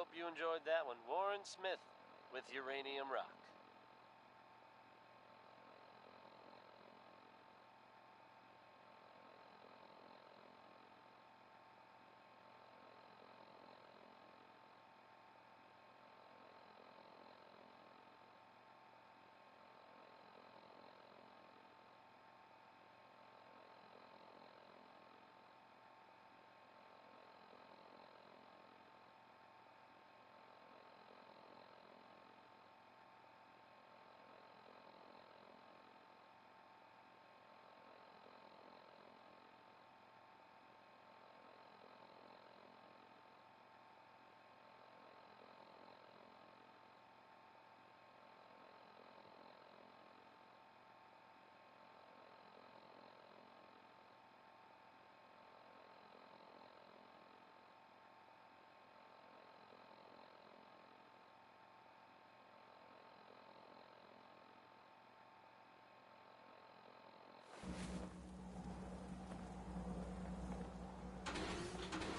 hope you enjoyed that one. Warren Smith with Uranium Rock.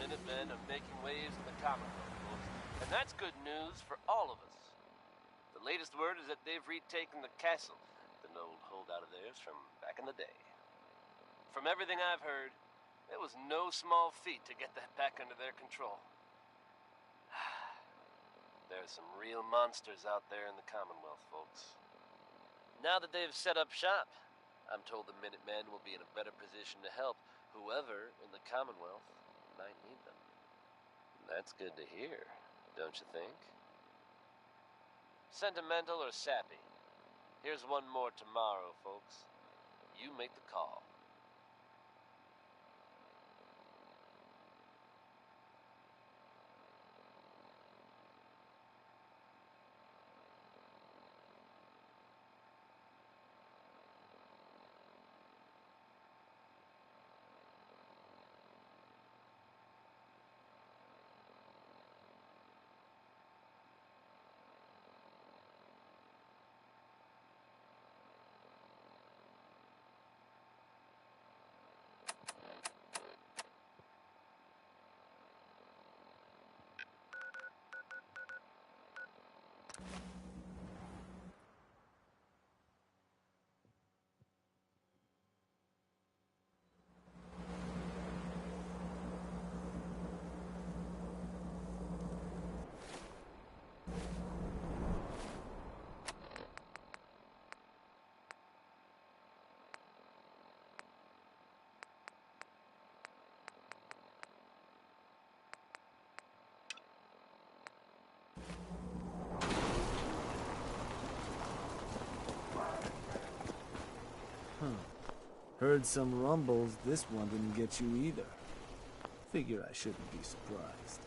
Minutemen are making waves in the Commonwealth, folks. And that's good news for all of us. The latest word is that they've retaken the castle, an old holdout of theirs from back in the day. From everything I've heard, it was no small feat to get that back under their control. There are some real monsters out there in the Commonwealth, folks. Now that they've set up shop, I'm told the Minutemen will be in a better position to help whoever in the Commonwealth might need them. That's good to hear, don't you think? Sentimental or sappy? Here's one more tomorrow, folks. You make the call. Heard some rumbles, this one didn't get you either. Figure I shouldn't be surprised.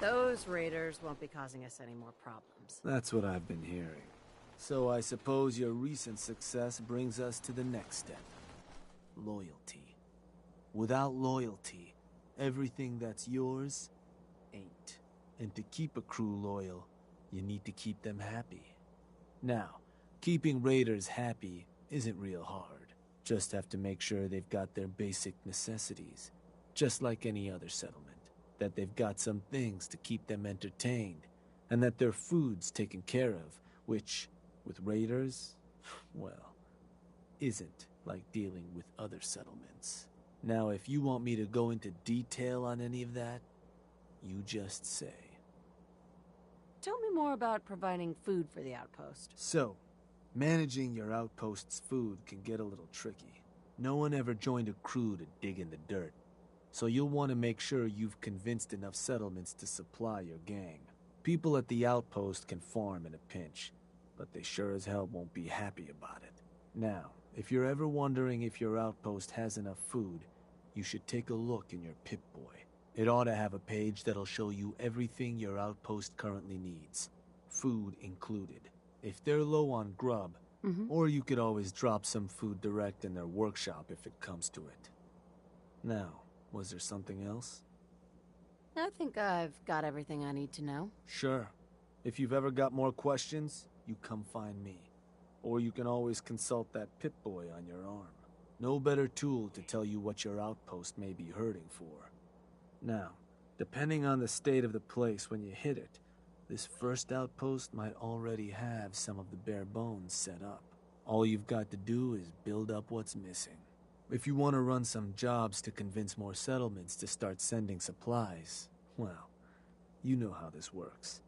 Those raiders won't be causing us any more problems. That's what I've been hearing. So I suppose your recent success brings us to the next step. Loyalty. Without loyalty, everything that's yours ain't. And to keep a crew loyal, you need to keep them happy. Now, keeping raiders happy isn't real hard. Just have to make sure they've got their basic necessities, just like any other settlement. That they've got some things to keep them entertained, and that their food's taken care of, which, with raiders, well, isn't like dealing with other settlements. Now, if you want me to go into detail on any of that, you just say. Tell me more about providing food for the outpost. So, managing your outpost's food can get a little tricky. No one ever joined a crew to dig in the dirt, so you'll want to make sure you've convinced enough settlements to supply your gang. People at the outpost can farm in a pinch, but they sure as hell won't be happy about it. Now, if you're ever wondering if your outpost has enough food, you should take a look in your Pip-Boy. It ought to have a page that'll show you everything your outpost currently needs, food included. If they're low on grub, or you could always drop some food direct in their workshop if it comes to it. Now, was there something else? I think I've got everything I need to know. Sure. If you've ever got more questions, you come find me. Or you can always consult that Pip-Boy on your arm. No better tool to tell you what your outpost may be hurting for. Now, depending on the state of the place when you hit it, this first outpost might already have some of the bare bones set up. All you've got to do is build up what's missing. If you want to run some jobs to convince more settlements to start sending supplies, well, you know how this works.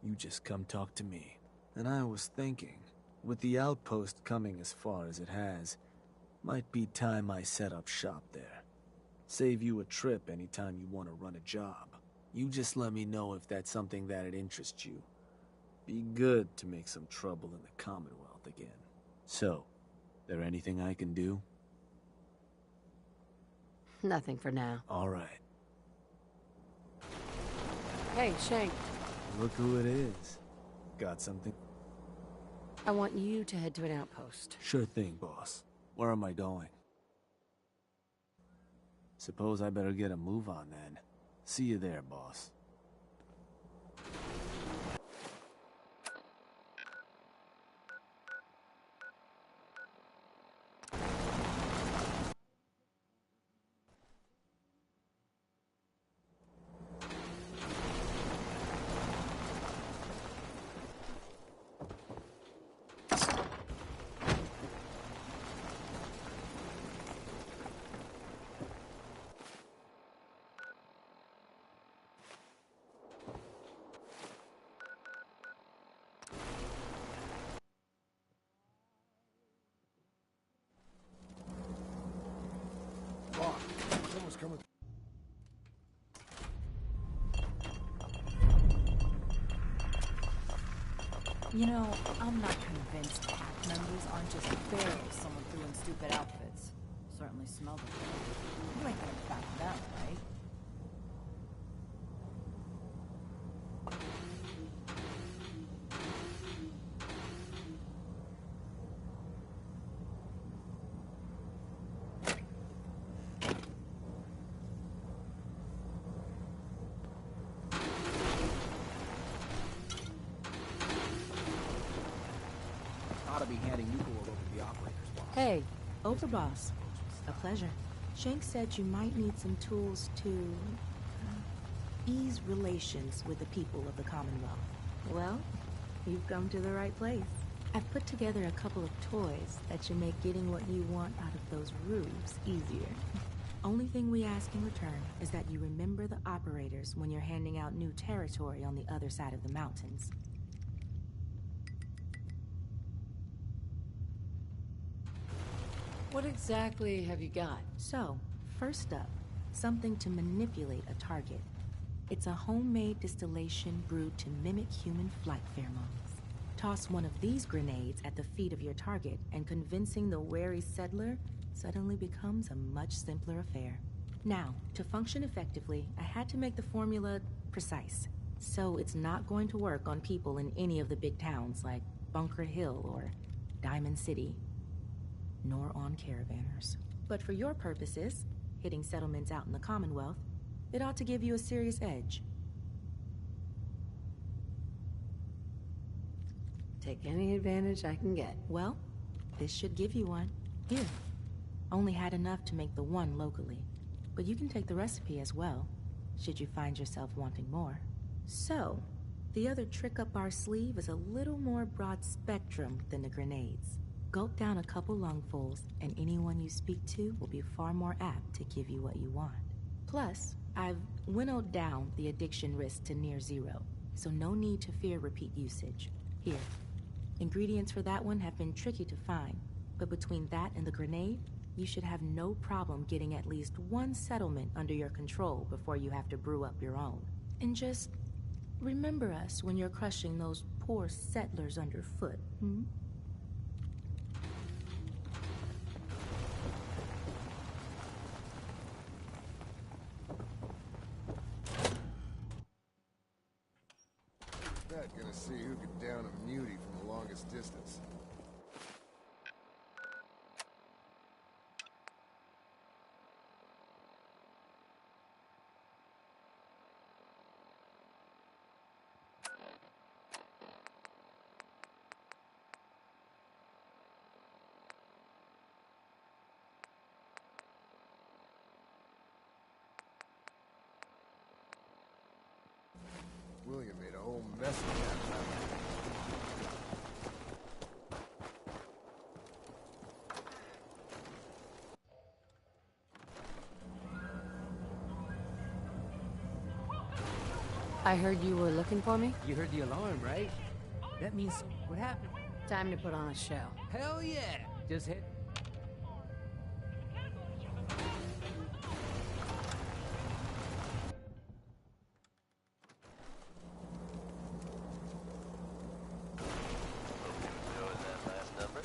You just come talk to me. And I was thinking, with the outpost coming as far as it has, might be time I set up shop there. Save you a trip anytime you want to run a job. You just let me know if that's something that'd interest you. Be good to make some trouble in the Commonwealth again. So, there anything I can do? Nothing for now. All right. Hey, Shank. Look who it is. Got something? I want you to head to an outpost. Sure thing, boss. Where am I going? Suppose I better get a move on then. See you there, boss. Someone's coming. You know, I'm not convinced pack members aren't just barrels someone threw in stupid outfits. Certainly smell them. You ain't gonna back them, right? Ought to be handing you over to the operators, boss. Hey, Overboss, a pleasure. Shank said you might need some tools to ease relations with the people of the Commonwealth. Well, you've come to the right place. I've put together a couple of toys that should make getting what you want out of those roofs easier. Only thing we ask in return is that you remember the operators when you're handing out new territory on the other side of the mountains. what exactly have you got? So, first up, something to manipulate a target. It's a homemade distillation brewed to mimic human flight pheromones. Toss one of these grenades at the feet of your target, and convincing the wary settler suddenly becomes a much simpler affair. Now, to function effectively, I had to make the formula precise. So it's not going to work on people in any of the big towns like Bunker Hill or Diamond City, nor on caravanners. But for your purposes, hitting settlements out in the Commonwealth, it ought to give you a serious edge. Take any advantage I can get. Well, this should give you one. Here. Only had enough to make the one locally, but you can take the recipe as well, should you find yourself wanting more. So, the other trick up our sleeve is a little more broad spectrum than the grenades. Gulp down a couple lungfuls, and anyone you speak to will be far more apt to give you what you want. Plus, I've winnowed down the addiction risk to near zero, so no need to fear repeat usage. Here. Ingredients for that one have been tricky to find, but between that and the grenade, you should have no problem getting at least one settlement under your control before you have to brew up your own. And just remember us when you're crushing those poor settlers underfoot, hmm? Gonna see who could down a mutie from the longest distance. rest of that. I heard you were looking for me. You heard the alarm, right? That means what happened? Time to put on a show. Hell yeah! Just hit. Enjoyed that last number.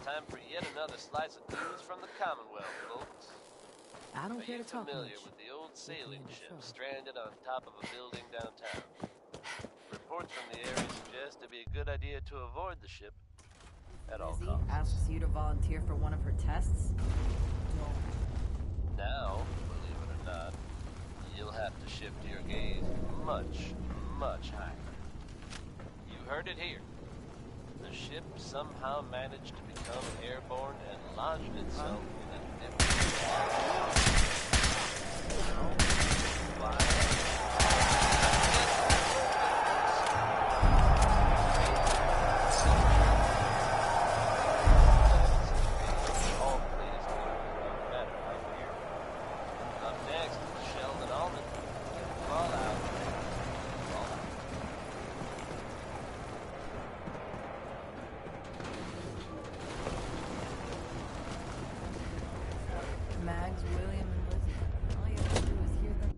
Time for yet another slice of news from the Commonwealth, folks. I don't Are care you to talk familiar much. with the old sailing the ship show. stranded on top of a building downtown? Reports from the area suggest it'd be a good idea to avoid the ship at all Lizzie costs. asks you to volunteer for one of her tests? Now, believe it or not, you'll have to shift your gaze much, much higher. You heard it here. The ship somehow managed to become airborne and lodged itself in a different All pleased to learn better right here. Up next, Sheldon Allman. Fallout. Fallout. Mags, William, and Lizzie. All you have to do is hear them.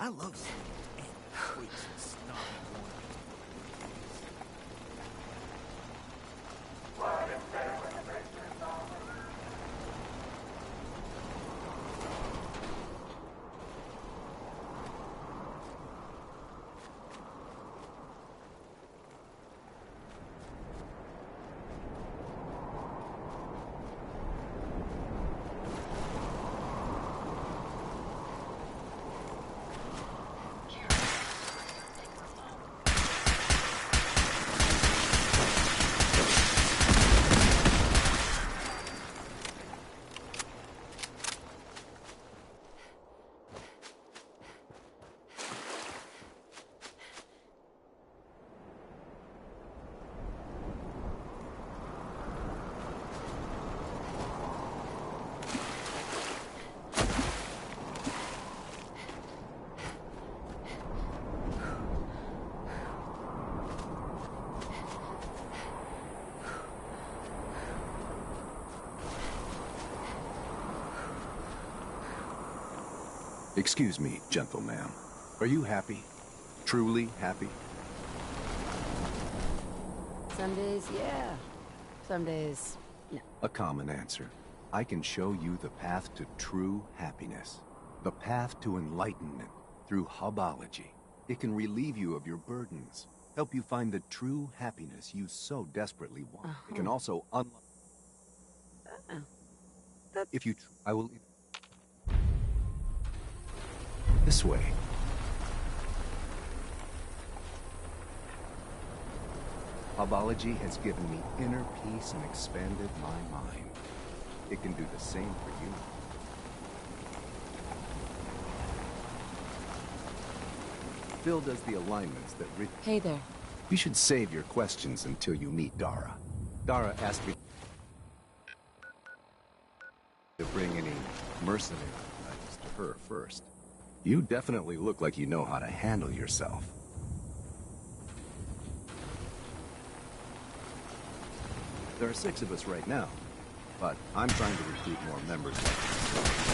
I love seeing freaks and snobby warnings. Excuse me, gentle ma'am. Are you happy? Truly happy? Some days, yeah. Some days, no. A common answer. I can show you the path to true happiness. The path to enlightenment through hubology. It can relieve you of your burdens, help you find the true happiness you so desperately want. It can also unlock... If you... I will... This way. Hubology has given me inner peace and expanded my mind. It can do the same for you. Phil does the alignments that Hey there. You should save your questions until you meet Dara. Dara asked me to bring any mercenary items to her first. You definitely look like you know how to handle yourself. There are 6 of us right now, but I'm trying to recruit more members like yourself.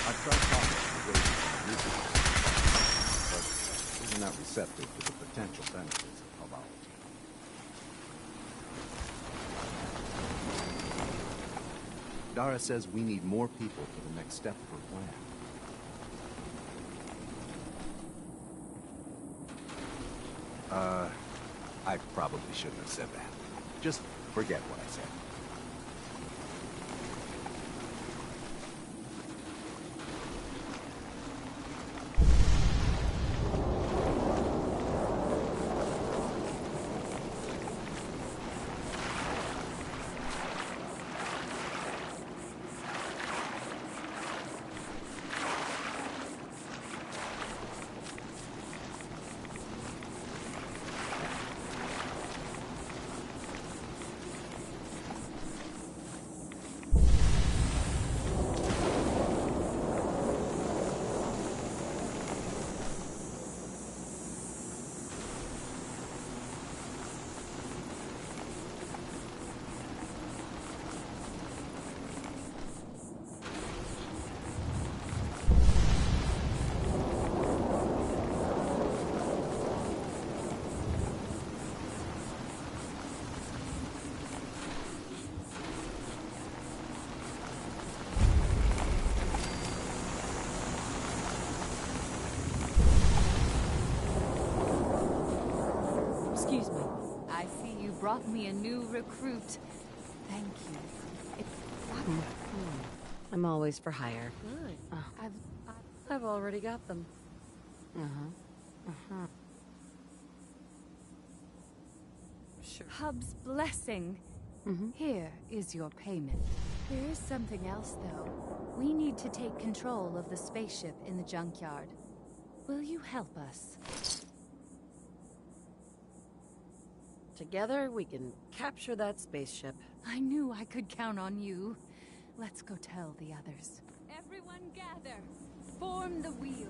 I've tried talking to the wages and users, but they're not receptive to the potential benefits of hubology. Dara says we need more people for the next step of her plan. I probably shouldn't have said that. Just forget what I said. Excuse me. I see you brought me a new recruit. Thank you. I'm always for hire. Good. I've already got them. Sure. Hub's blessing. Here is your payment. There is something else, though. We need to take control of the spaceship in the junkyard. Will you help us? Together, we can capture that spaceship. I knew I could count on you. Let's go tell the others. Everyone gather. Form the wheel.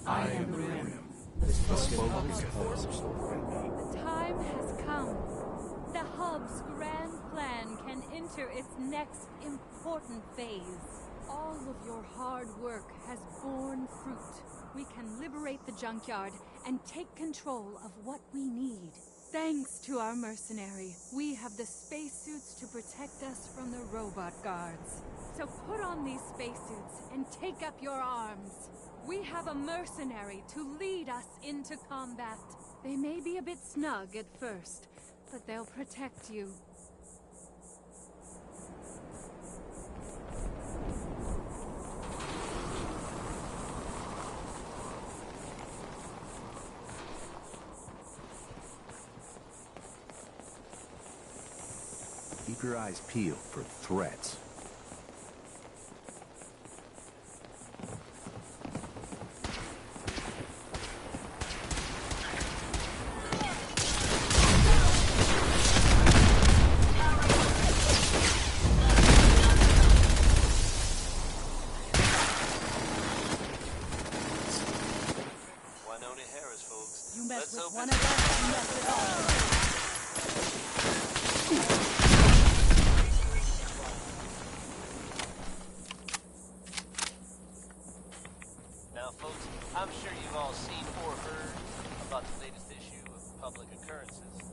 I am the Rim. The time has come. The Hub's grand plan can enter its next important phase. All of your hard work has borne fruit. We can liberate the junkyard and take control of what we need. Thanks to our mercenary, we have the spacesuits to protect us from the robot guards. So put on these spacesuits and take up your arms. We have a mercenary to lead us into combat. They may be a bit snug at first, but they'll protect you. Keep your eyes peeled for threats. You mess with one of us, you mess with all. Now, folks, I'm sure you've all seen or heard about the latest issue of Public Occurrences.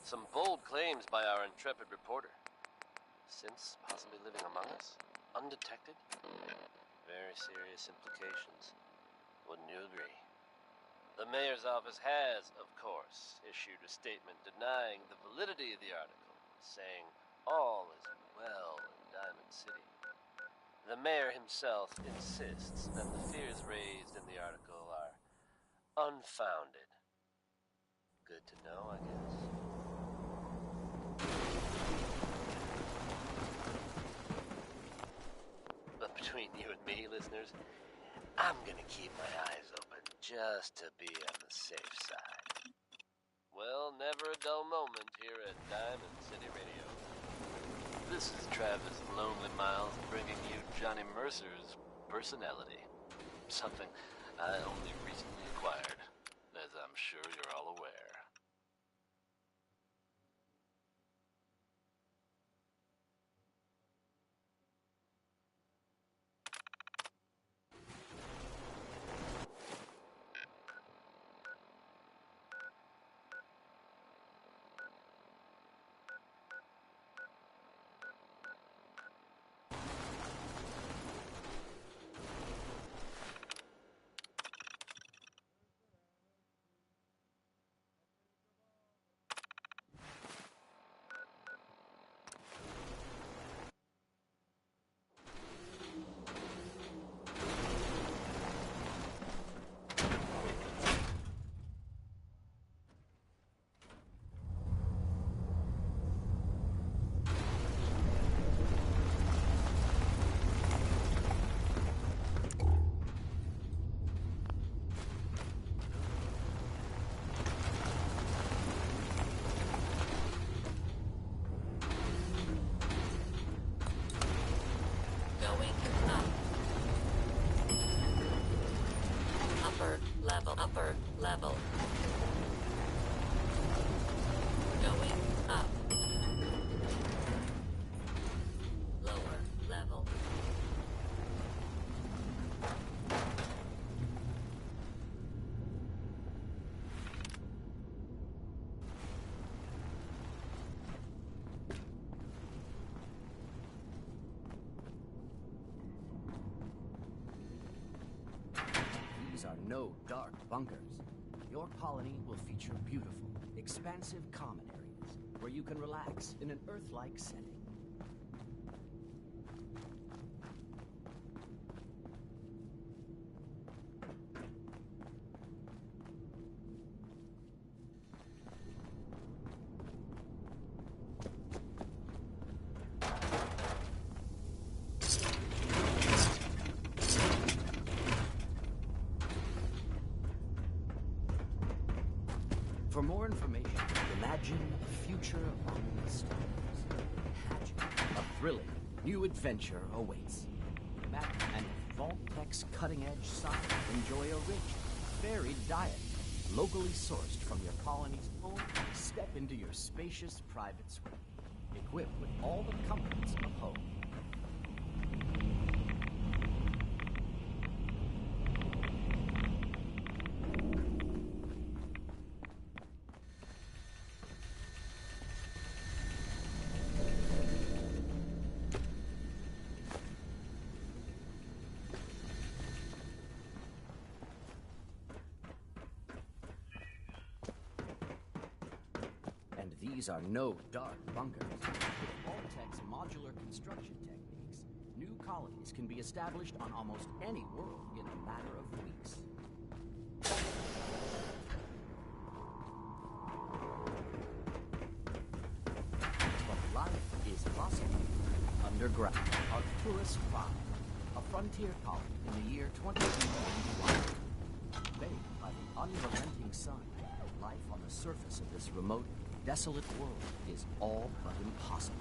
Some bold claims by our intrepid reporter. Synths possibly living among us, undetected. very serious implications. Wouldn't you agree? The mayor's office has, of course, issued a statement denying the validity of the article, saying all is well in Diamond City. The mayor himself insists that the fears raised in the article are unfounded. Good to know, I guess. But between you and me, listeners, I'm gonna keep my eyes open just to be on the safe side. Well, never a dull moment here at Diamond City Radio. This is Travis Lonely Miles bringing you Johnny Mercer's personality. Something I only recently acquired, as I'm sure you're all aware. Upper level. Going up. Lower level. These are no dark bunkers. Your colony will feature beautiful, expansive common areas where you can relax in an Earth-like setting. For more information, imagine a future among the stars. A thrilling new adventure awaits. And with Vault-Tech's cutting-edge science, enjoy a rich, varied diet, locally sourced from your colony's own. Step into your spacious private suite, equipped with all the comforts of home. These are no dark bunkers. With Vault-Tech's modular construction techniques, new colonies can be established on almost any world in a matter of weeks. But life is possible underground. Arcturus 5, a frontier colony in the year 2291. Bathed by the unrelenting sun, life on the surface of this remote, desolate world is all but impossible.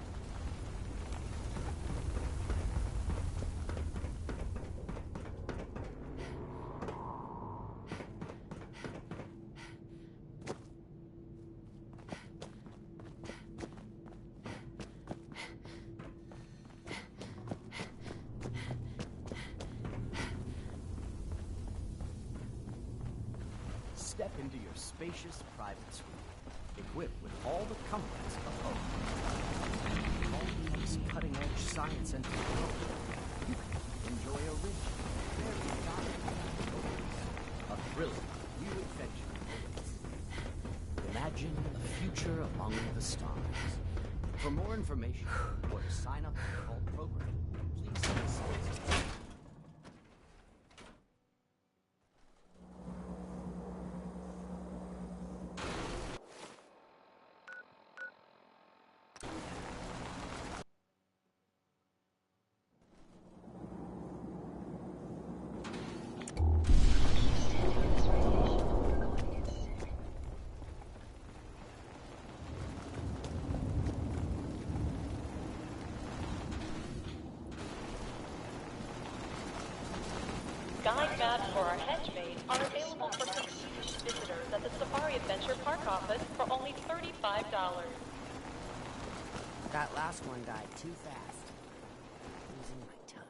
Step into your spacious private suite, equipped with all the comforts of home. And with all these cutting-edge science and technology, you can enjoy a rich, thrilling new adventure awaits. Imagine a future among the stars. For more information or to sign up for the Vault program, please see the site. Guide maps for our hedge maze are available for confused visitors at the Safari Adventure Park office for only $35. That last one died too fast. Losing my touch.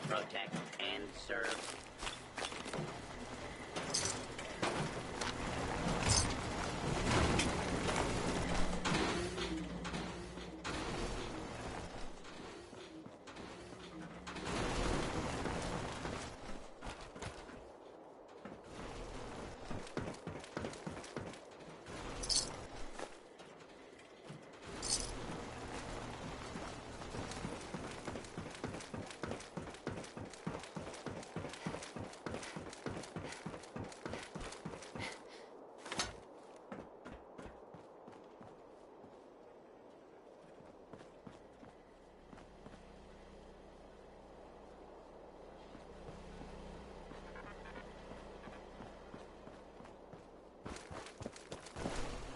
Protect and serve.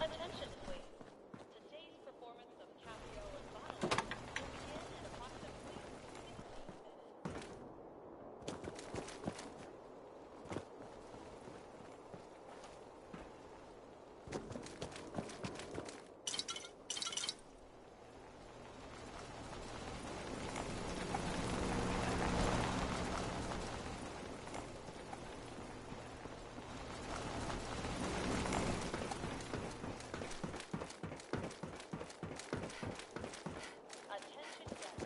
Attention, please. Today's performance of Caprio and Bottle will begin in approximately 60 minutes. Attention guests.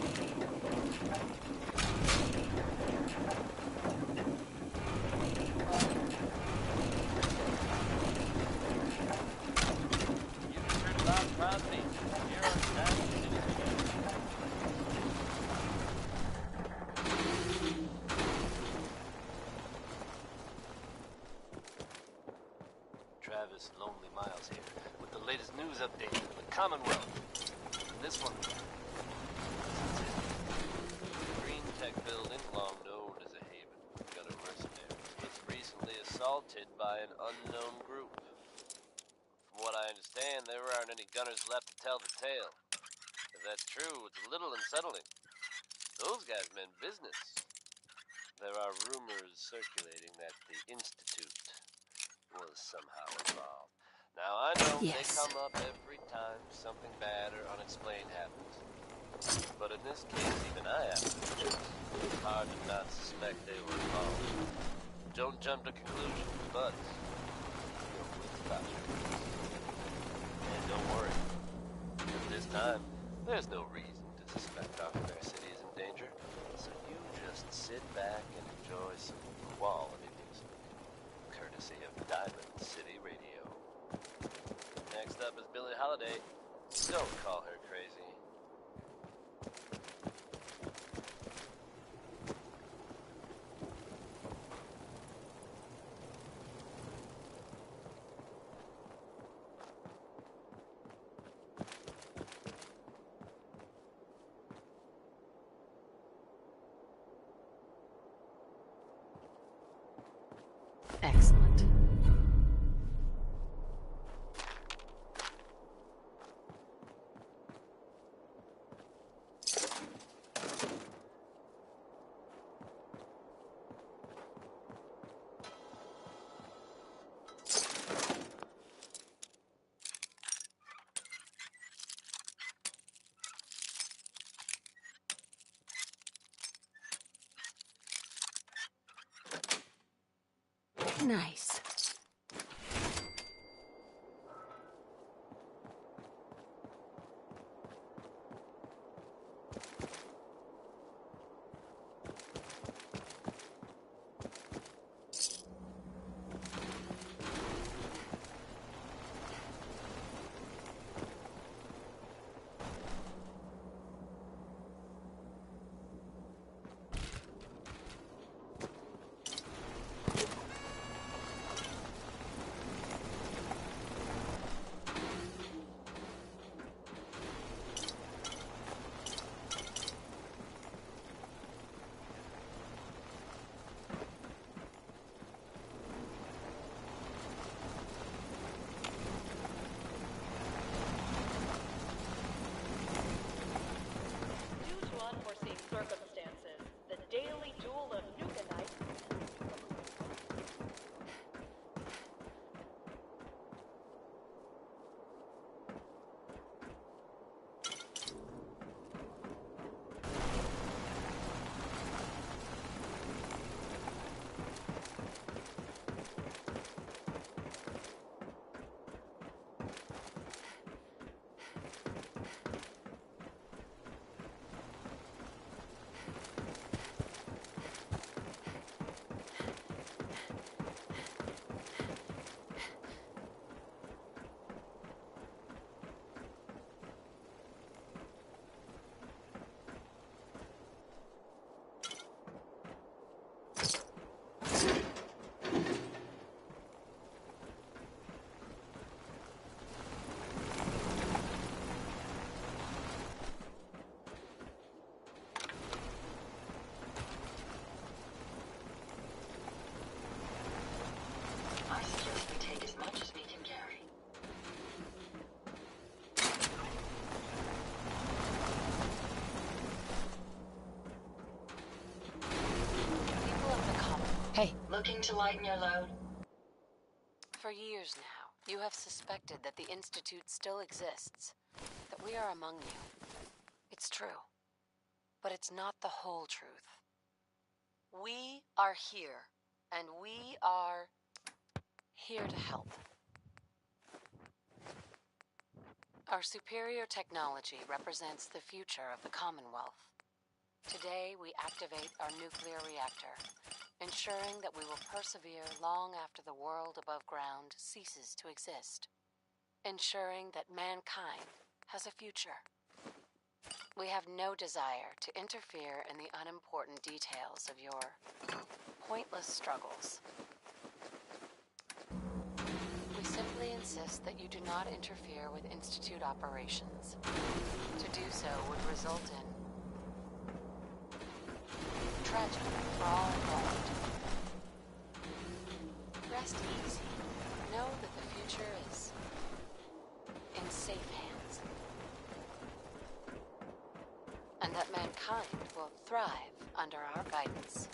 In case of emergency, You just heard about Proud Me. Here on Saturday. Travis Lonely Miles here with the latest news update from the Commonwealth. And this one, this is it. The Green Tech building, long known as a haven for gutter mercenaries, was recently assaulted by an unknown group. From what I understand, there aren't any gunners left to tell the tale. If that's true, it's a little unsettling. Those guys meant business. There are rumors circulating that the Institute was somehow involved. Now, I know they come up every time something bad or unexplained happens. But in this case, even I have to admit, it's hard to not suspect they were involved. Don't jump to conclusions, but your wits about you. holiday. Don't call her crazy. Excellent. Nice. Due to unforeseen circumstances, the daily duel of Nukanite. I suggest we take as much as we can carry. People of the common. Hey. Looking to lighten your load? For years now, you have suspected that the Institute still exists, that we are among you. It's true, but it's not the whole truth. We are here, and we are here to help. Our superior technology represents the future of the Commonwealth. Today, we activate our nuclear reactor, ensuring that we will persevere long after the world above ground ceases to exist, ensuring that mankind has a future. We have no desire to interfere in the unimportant details of your pointless struggles. We simply insist that you do not interfere with Institute operations. To do so would result in tragedy for all involved. Rest easy. Know that the future is in safe hands. And that mankind will thrive under our guidance.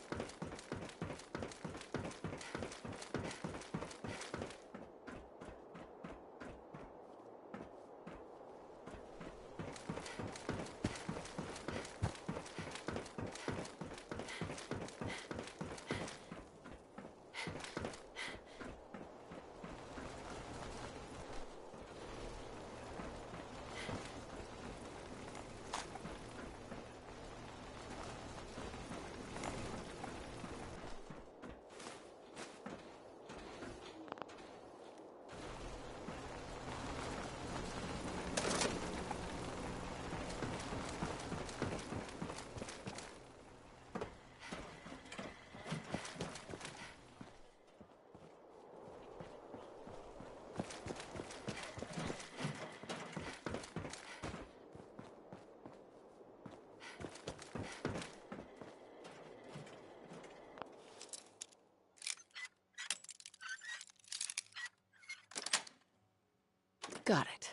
Got it.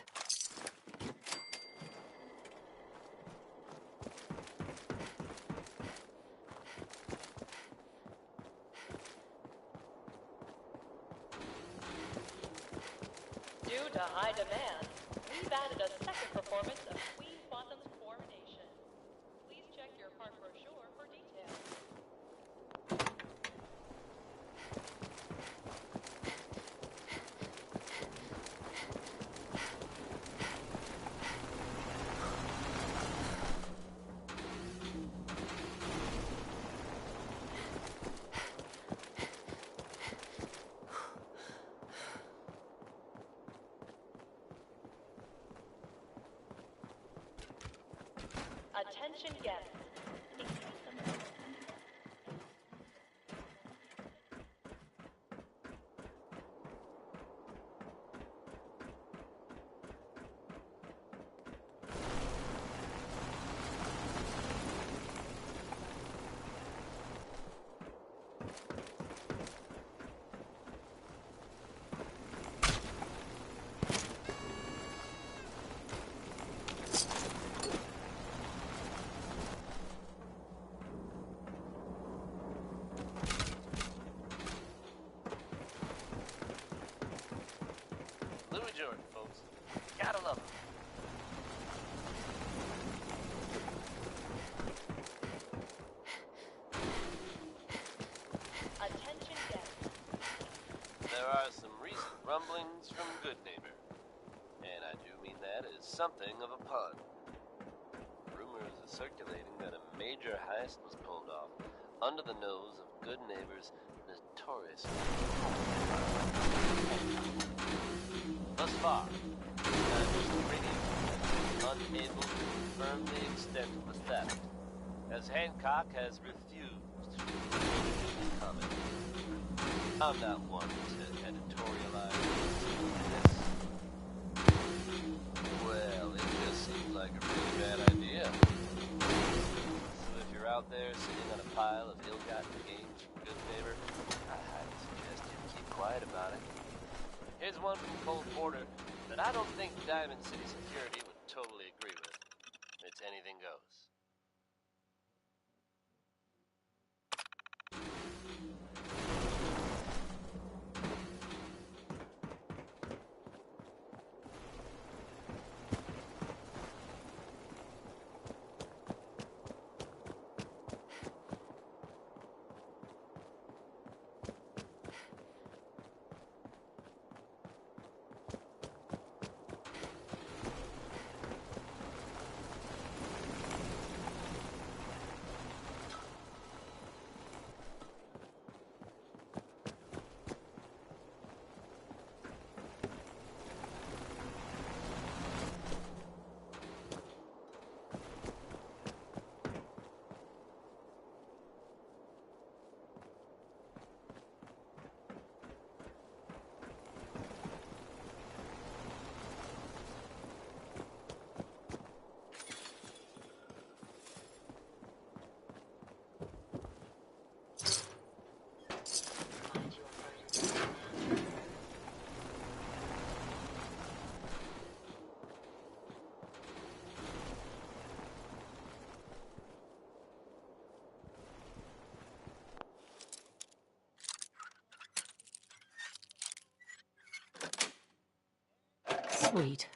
Due to high demand, we've added a second performance of Queen Quantum's Coronation. Please check your part brochure for details. Attention guests. Louis Jordan, folks. Gotta love him. Attention guests. There are some recent rumblings from Good Neighbor. And I do mean that as something of a pun. Rumors are circulating that a major heist was pulled off under the nose of Good Neighbor's notorious. Thus far, I'm pretty unable to confirm the extent of the theft, as Hancock has refused to comment. I'm not one to editorialize this. Well, it just seems like a really bad idea. So if you're out there sitting on a pile of ill-gotten gains from Good Neighbor, I highly suggest you keep quiet about it. Here's one from Cold Border that I don't think Diamond City Security would totally agree with. It's anything goes. Sweet.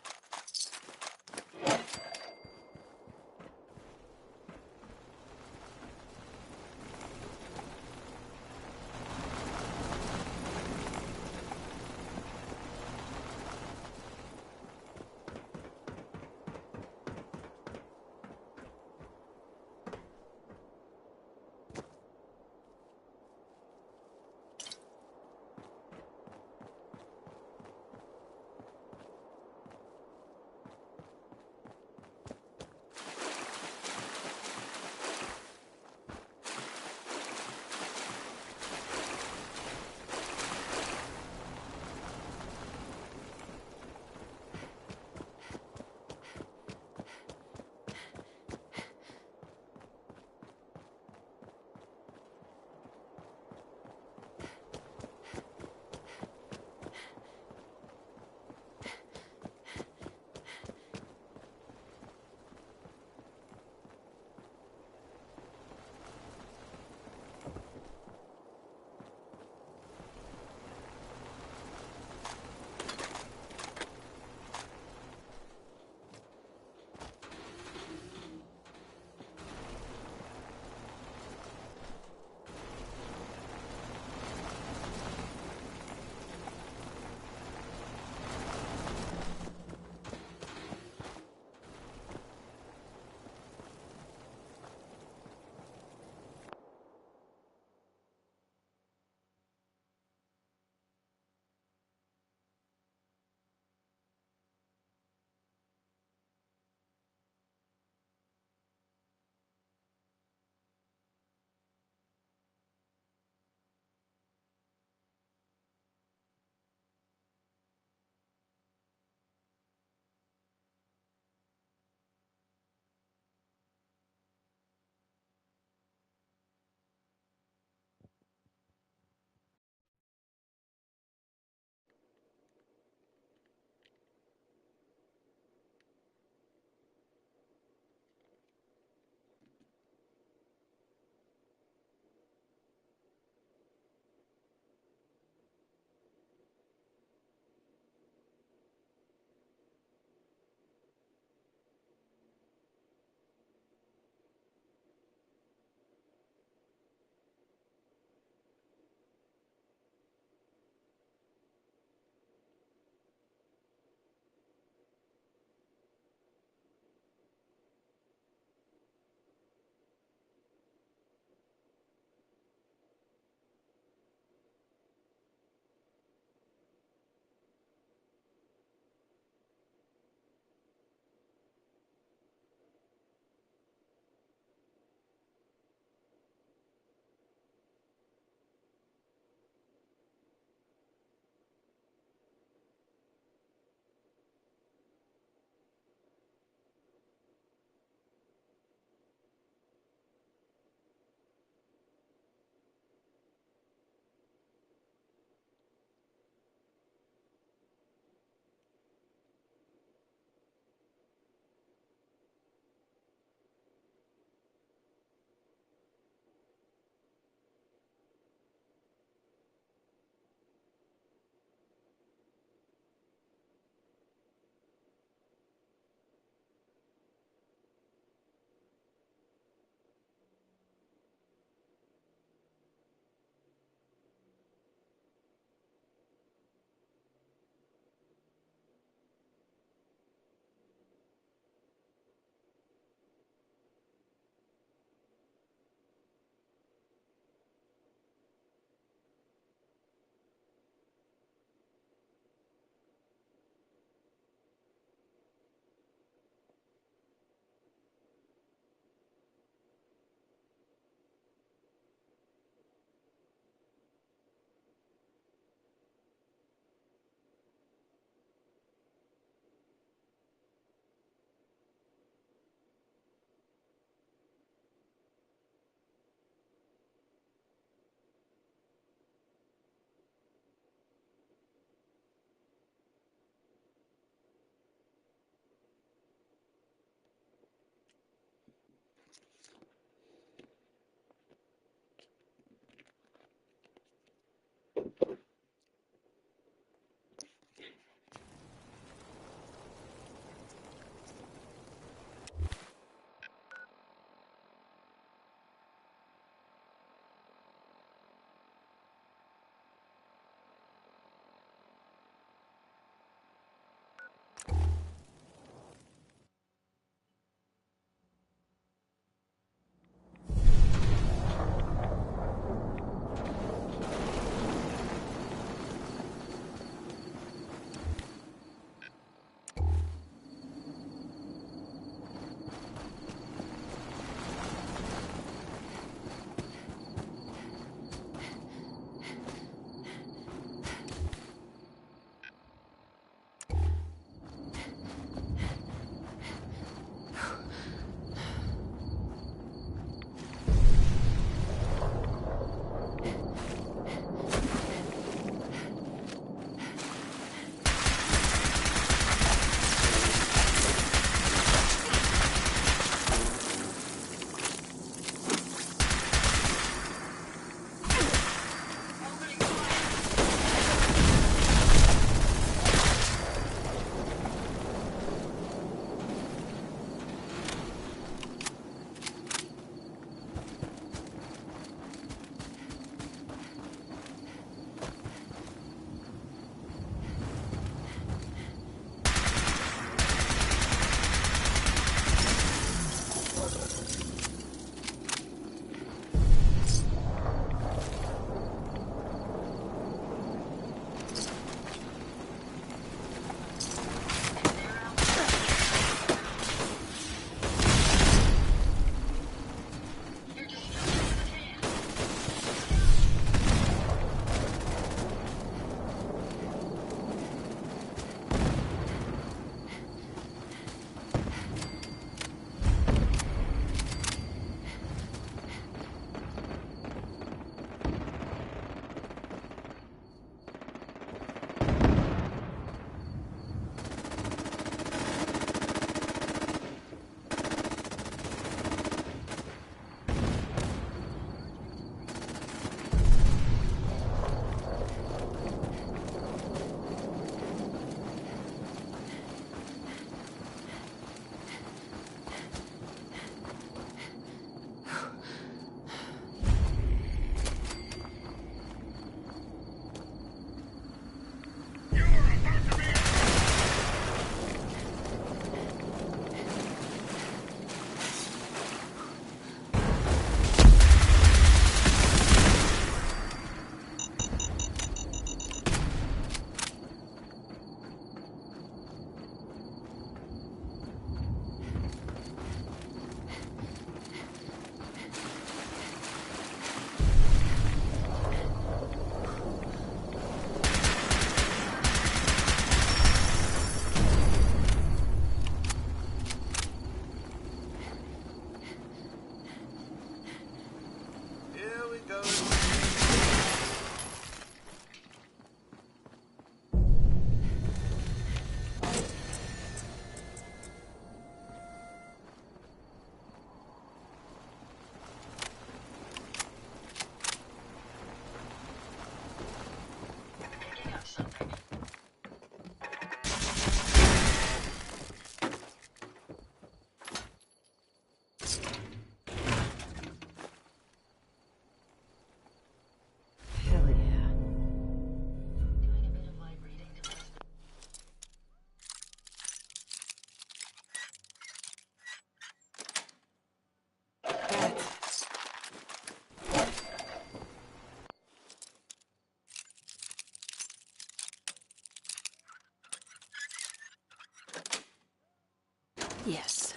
Yes.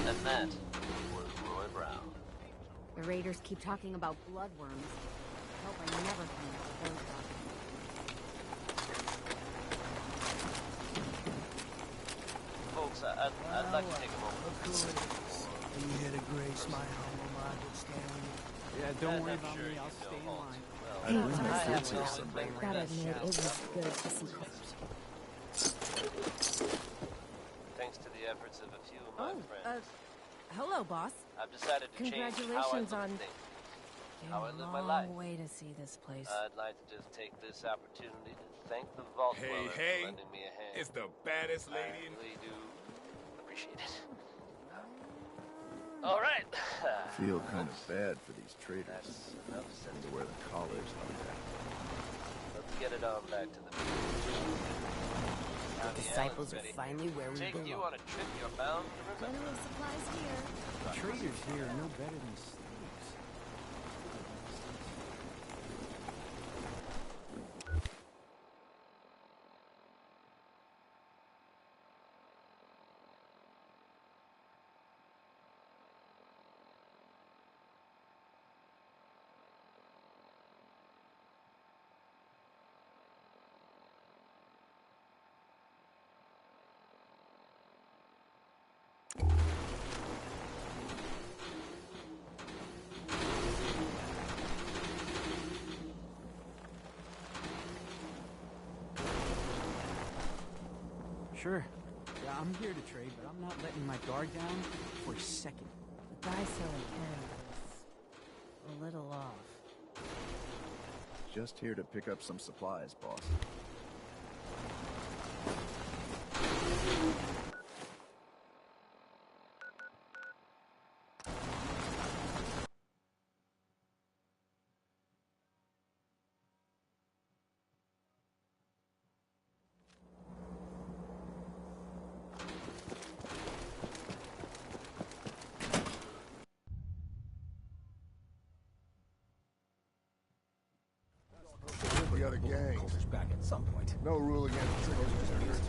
And that was Roy Brown. The raiders keep talking about bloodworms. I hope I never find out what those are. Folks, I'd like to take a moment. Look who it is. Are you here to grace my humble market stand? Yeah, don't worry about me. I'll stay in line. Hey, I have sorry. no something. Gotta admit, it was good to see Clippers. Thanks to the efforts of a few of my friends, Hello, boss. I've decided to change how I look Congratulations on at things. getting How I a live my life. long way to see this place. I'd like to just take this opportunity to thank the Vault Dweller for lending me a hand. It's the baddest lady in... I really do appreciate it. All right. Feel kind of bad for these traders. That's enough sense. To wear the collars like that. Let's get it on back to the The disciples are finally where we Take belong. you on a trip you're bound to remember. General supplies here. The traders here are no better than slaves. Sure. Yeah, I'm here to trade, but I'm not letting my guard down for a second. The guy selling Ken was a little off. Just here to pick up some supplies, boss. The other gangs. Back at some point. No rule against triggers.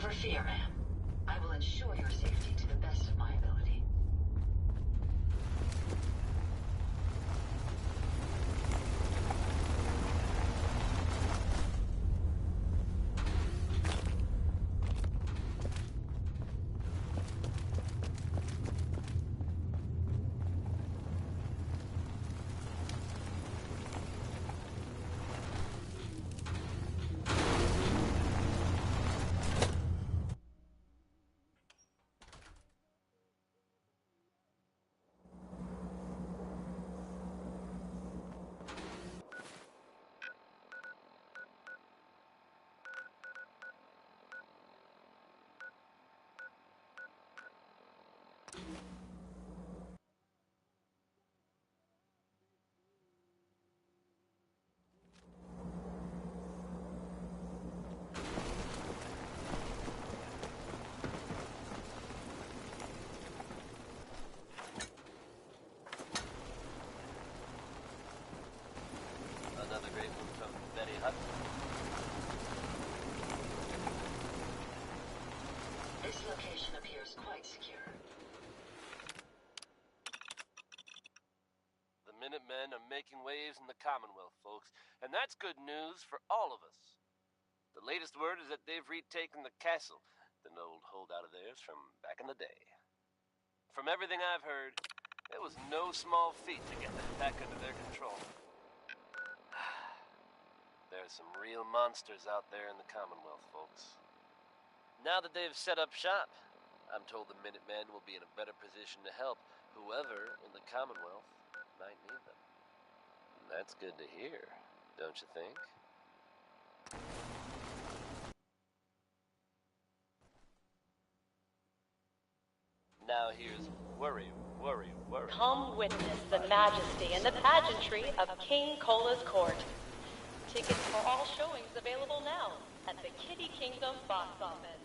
Never fear, ma'am. I will ensure your safety to the best of my ability. Another great one from Betty Hutton. This location appears quite secure. The Minutemen are making waves in the Commonwealth, folks, and that's good news for all of us. The latest word is that they've retaken the castle, an old holdout of theirs from back in the day. From everything I've heard, it was no small feat to get that back under their control. There's some real monsters out there in the Commonwealth, folks. Now that they've set up shop, I'm told the Minutemen will be in a better position to help whoever in the Commonwealth might need them. And that's good to hear, don't you think? Now here's worry. Come witness the majesty and the pageantry of King Cola's court. Tickets for all showings available now at the Kitty Kingdom box office.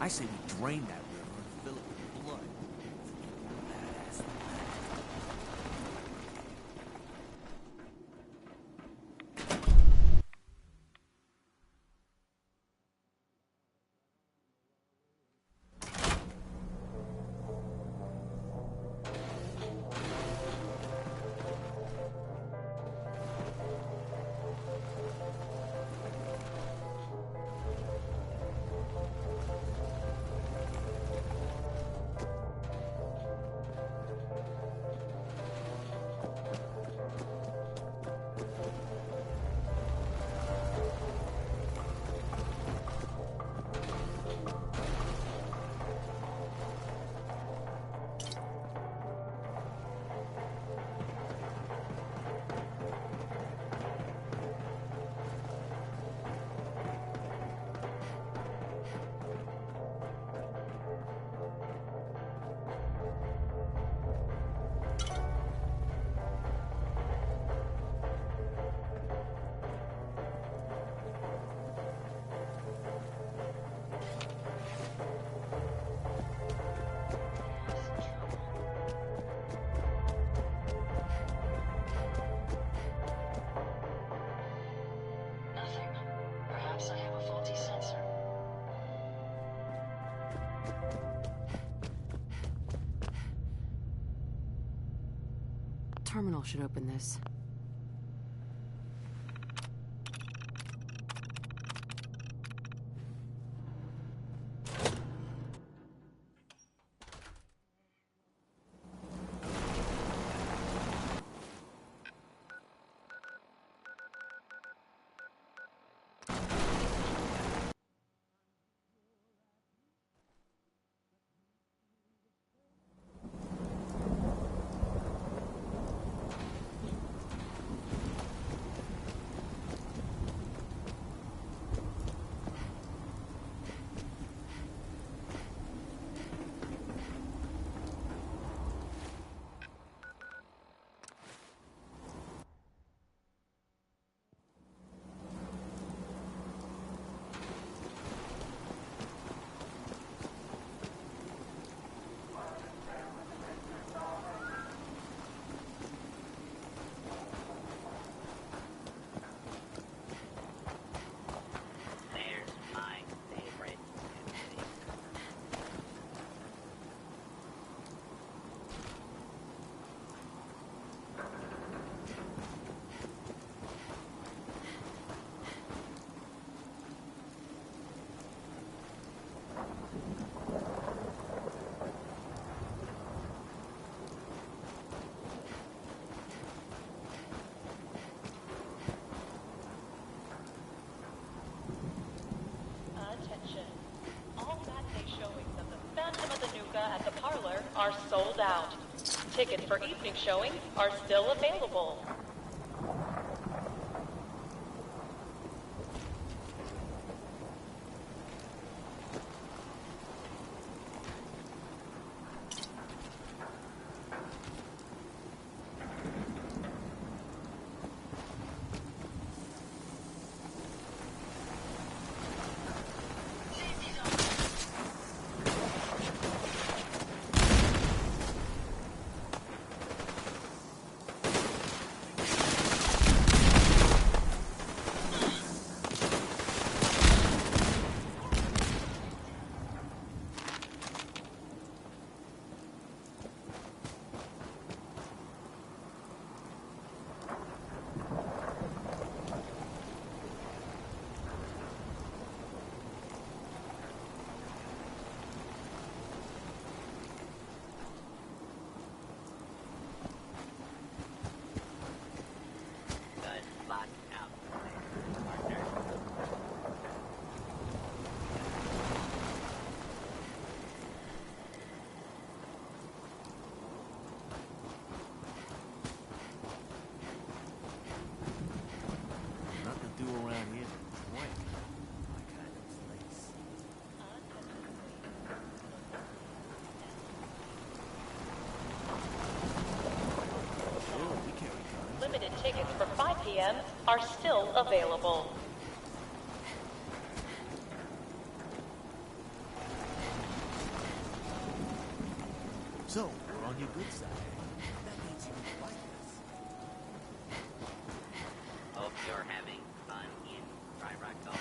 I say we drain that river and fill it with blood. Badass. terminal should open this. There's my favorite. Attention. All matinee showings of The Phantom of the Nuka at the Parlor are sold out. Tickets for evening showings are still available. Good luck out there, partner. Nothing to do around here but drink. My kind of place. Sure, we carry guns. Limited tickets for 5 p.m. are still available. So, we're on your good side. That means you like us. Hope you're having fun in Dry Rock Golf.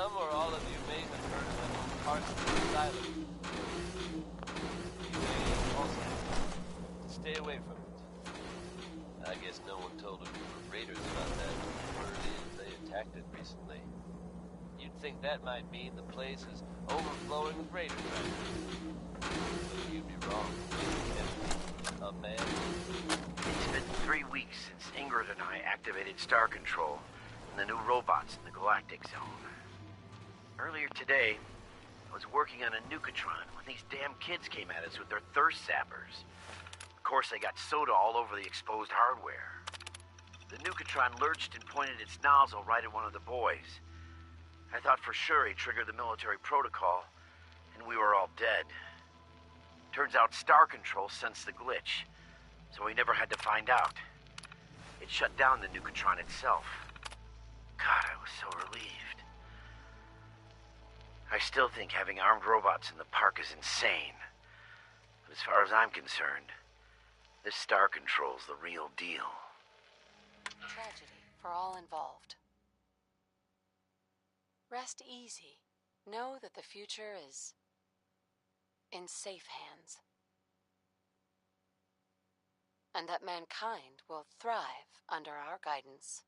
some or all of you may have heard of an old Parsons Asylum. You may also stay away from it. I guess no one told a group of raiders about that. Word is they attacked it recently. You'd think that might mean the place is overflowing with raiders right now. But you'd be wrong. A man. It's been 3 weeks since Ingrid and I activated Star Control and the new robots in the Galactic Zone. Earlier today, I was working on a Nucatron when these damn kids came at us with their thirst sappers. Of course, they got soda all over the exposed hardware. The Nucatron lurched and pointed its nozzle right at one of the boys. I thought for sure he triggered the military protocol, and we were all dead. Turns out Star Control sensed the glitch, so we never had to find out. It shut down the Nucatron itself. God, I was so relieved. I still think having armed robots in the park is insane. But as far as I'm concerned, this Star Control's the real deal. Tragedy for all involved. Rest easy. Know that the future is in safe hands. And that mankind will thrive under our guidance.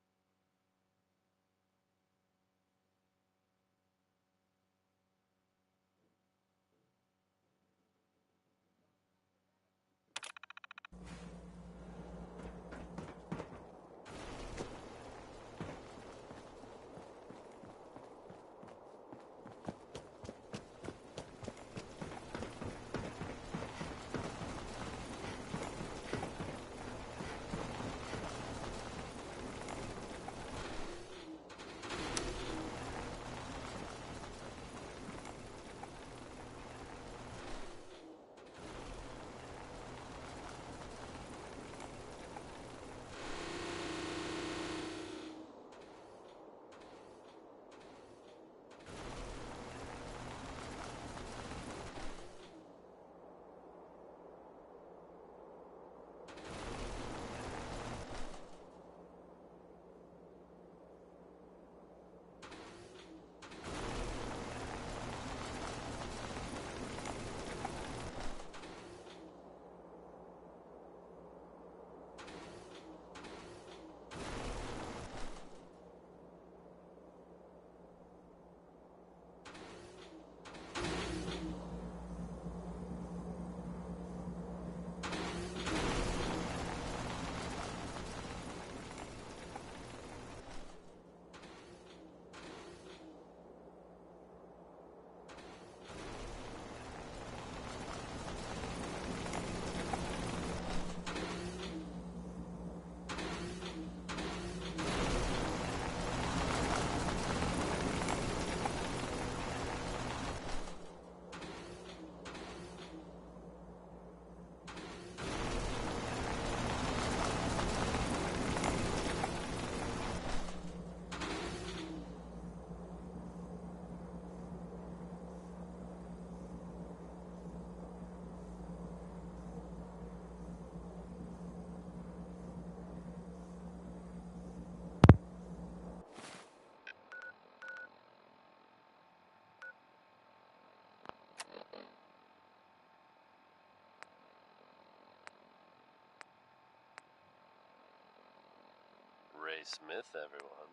Ray Smith, everyone.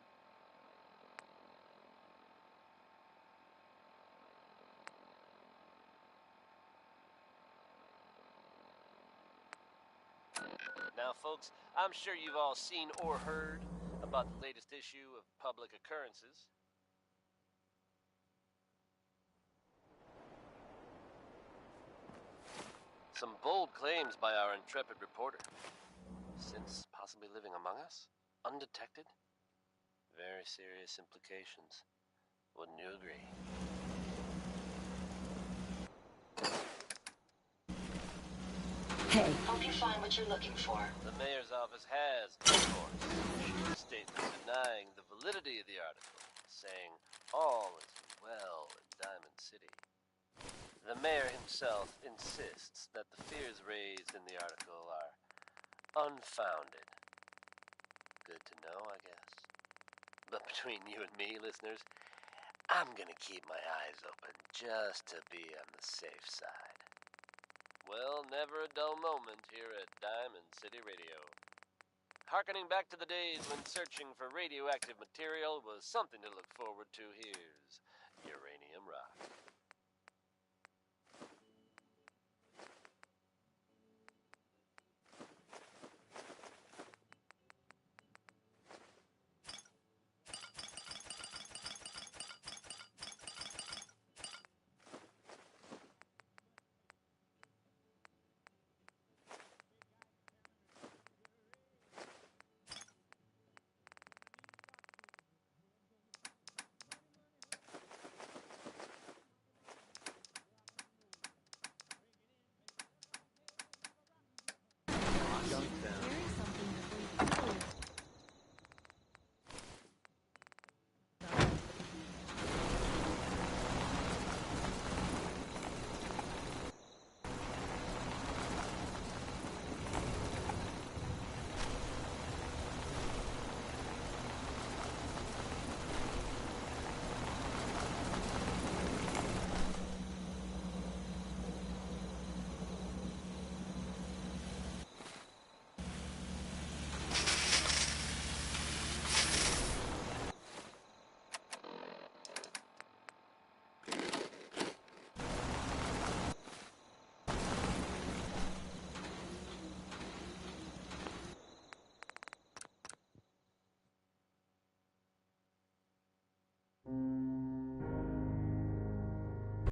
Now, folks, I'm sure you've all seen or heard about the latest issue of Public Occurrences. Some bold claims by our intrepid reporter. Since possibly living among us, undetected? Very serious implications. Wouldn't you agree? Hey. Hope you find what you're looking for. The mayor's office has, of course, issued a statement denying the validity of the article, saying all is well in Diamond City. The mayor himself insists that the fears raised in the article are unfounded. Good to know, I guess. But between you and me, listeners, I'm gonna keep my eyes open just to be on the safe side. Well, never a dull moment here at Diamond City Radio. Harkening back to the days when searching for radioactive material was something to look forward to, here's Uranium Rock.